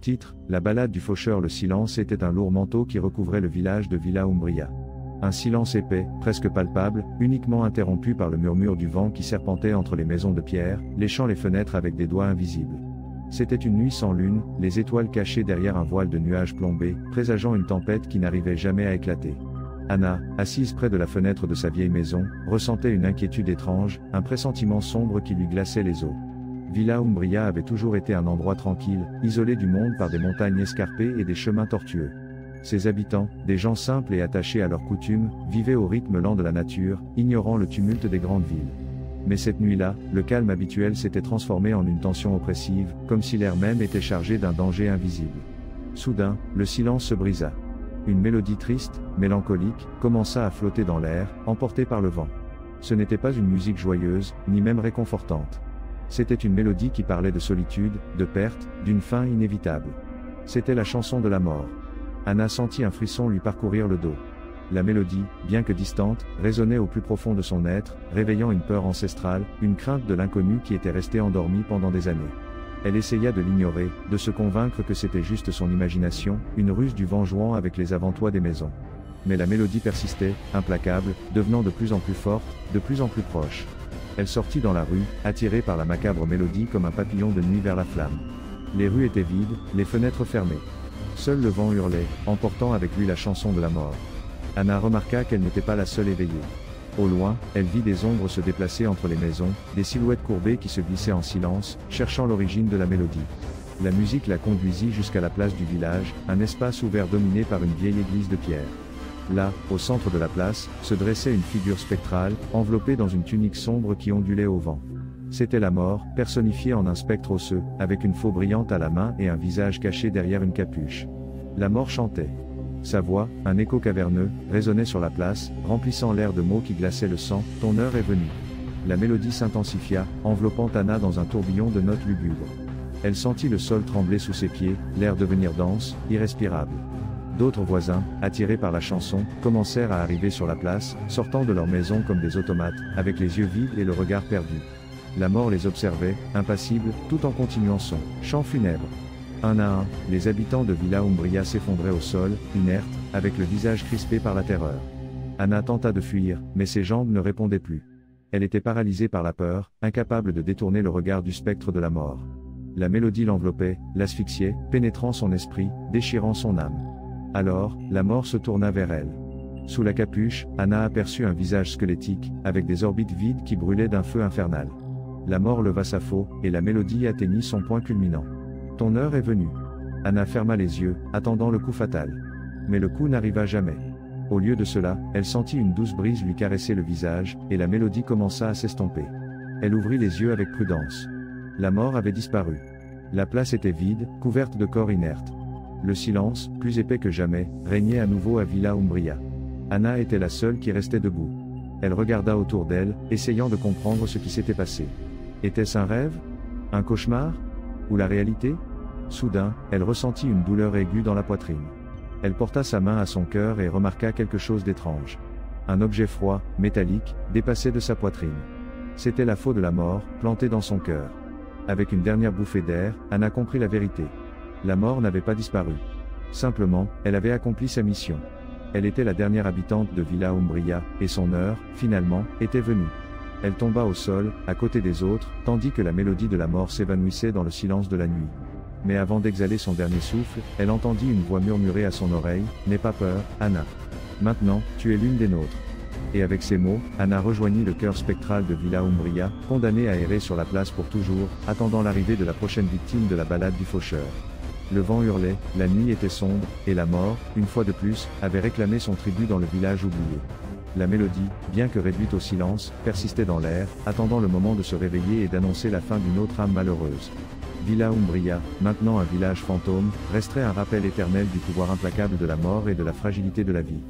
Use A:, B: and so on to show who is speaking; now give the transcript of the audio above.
A: Titre: La balade du faucheur. Le silence était un lourd manteau qui recouvrait le village de Villa Umbria. Un silence épais, presque palpable, uniquement interrompu par le murmure du vent qui serpentait entre les maisons de pierre, léchant les fenêtres avec des doigts invisibles. C'était une nuit sans lune, les étoiles cachées derrière un voile de nuages plombés, présageant une tempête qui n'arrivait jamais à éclater. Anna, assise près de la fenêtre de sa vieille maison, ressentait une inquiétude étrange, un pressentiment sombre qui lui glaçait les os. Villa Umbria avait toujours été un endroit tranquille, isolé du monde par des montagnes escarpées et des chemins tortueux. Ses habitants, des gens simples et attachés à leurs coutumes, vivaient au rythme lent de la nature, ignorant le tumulte des grandes villes. Mais cette nuit-là, le calme habituel s'était transformé en une tension oppressive, comme si l'air même était chargé d'un danger invisible. Soudain, le silence se brisa. Une mélodie triste, mélancolique, commença à flotter dans l'air, emportée par le vent. Ce n'était pas une musique joyeuse, ni même réconfortante. C'était une mélodie qui parlait de solitude, de perte, d'une fin inévitable. C'était la chanson de la mort. Anna sentit un frisson lui parcourir le dos. La mélodie, bien que distante, résonnait au plus profond de son être, réveillant une peur ancestrale, une crainte de l'inconnu qui était resté endormi pendant des années. Elle essaya de l'ignorer, de se convaincre que c'était juste son imagination, une ruse du vent jouant avec les avant-toits des maisons. Mais la mélodie persistait, implacable, devenant de plus en plus forte, de plus en plus proche. Elle sortit dans la rue, attirée par la macabre mélodie comme un papillon de nuit vers la flamme. Les rues étaient vides, les fenêtres fermées. Seul le vent hurlait, emportant avec lui la chanson de la mort. Anna remarqua qu'elle n'était pas la seule éveillée. Au loin, elle vit des ombres se déplacer entre les maisons, des silhouettes courbées qui se glissaient en silence, cherchant l'origine de la mélodie. La musique la conduisit jusqu'à la place du village, un espace ouvert dominé par une vieille église de pierre. Là, au centre de la place, se dressait une figure spectrale, enveloppée dans une tunique sombre qui ondulait au vent. C'était la mort, personnifiée en un spectre osseux, avec une faux brillante à la main et un visage caché derrière une capuche. La mort chantait. Sa voix, un écho caverneux, résonnait sur la place, remplissant l'air de mots qui glaçaient le sang. « Ton heure est venue ». La mélodie s'intensifia, enveloppant Anna dans un tourbillon de notes lugubres. Elle sentit le sol trembler sous ses pieds, l'air devenir dense, irrespirable. D'autres voisins, attirés par la chanson, commencèrent à arriver sur la place, sortant de leur maison comme des automates, avec les yeux vides et le regard perdu. La mort les observait, impassible, tout en continuant son chant funèbre. Un à un, les habitants de Villa Umbria s'effondraient au sol, inertes, avec le visage crispé par la terreur. Anna tenta de fuir, mais ses jambes ne répondaient plus. Elle était paralysée par la peur, incapable de détourner le regard du spectre de la mort. La mélodie l'enveloppait, l'asphyxiait, pénétrant son esprit, déchirant son âme. Alors, la mort se tourna vers elle. Sous la capuche, Anna aperçut un visage squelettique, avec des orbites vides qui brûlaient d'un feu infernal. La mort leva sa faux, et la mélodie atteignit son point culminant. Ton heure est venue. Anna ferma les yeux, attendant le coup fatal. Mais le coup n'arriva jamais. Au lieu de cela, elle sentit une douce brise lui caresser le visage, et la mélodie commença à s'estomper. Elle ouvrit les yeux avec prudence. La mort avait disparu. La place était vide, couverte de corps inertes. Le silence, plus épais que jamais, régnait à nouveau à Villa Umbria. Anna était la seule qui restait debout. Elle regarda autour d'elle, essayant de comprendre ce qui s'était passé. Était-ce un rêve? Un cauchemar? Ou la réalité? Soudain, elle ressentit une douleur aiguë dans la poitrine. Elle porta sa main à son cœur et remarqua quelque chose d'étrange. Un objet froid, métallique, dépassait de sa poitrine. C'était la faux de la mort, plantée dans son cœur. Avec une dernière bouffée d'air, Anna comprit la vérité. La mort n'avait pas disparu. Simplement, elle avait accompli sa mission. Elle était la dernière habitante de Villa Umbria, et son heure, finalement, était venue. Elle tomba au sol, à côté des autres, tandis que la mélodie de la mort s'évanouissait dans le silence de la nuit. Mais avant d'exhaler son dernier souffle, elle entendit une voix murmurer à son oreille, « N'aie pas peur, Anna. Maintenant, tu es l'une des nôtres. » Et avec ces mots, Anna rejoignit le cœur spectral de Villa Umbria, condamnée à errer sur la place pour toujours, attendant l'arrivée de la prochaine victime de la balade du faucheur. Le vent hurlait, la nuit était sombre, et la mort, une fois de plus, avait réclamé son tribut dans le village oublié. La mélodie, bien que réduite au silence, persistait dans l'air, attendant le moment de se réveiller et d'annoncer la fin d'une autre âme malheureuse. Villa Umbria, maintenant un village fantôme, resterait un rappel éternel du pouvoir implacable de la mort et de la fragilité de la vie.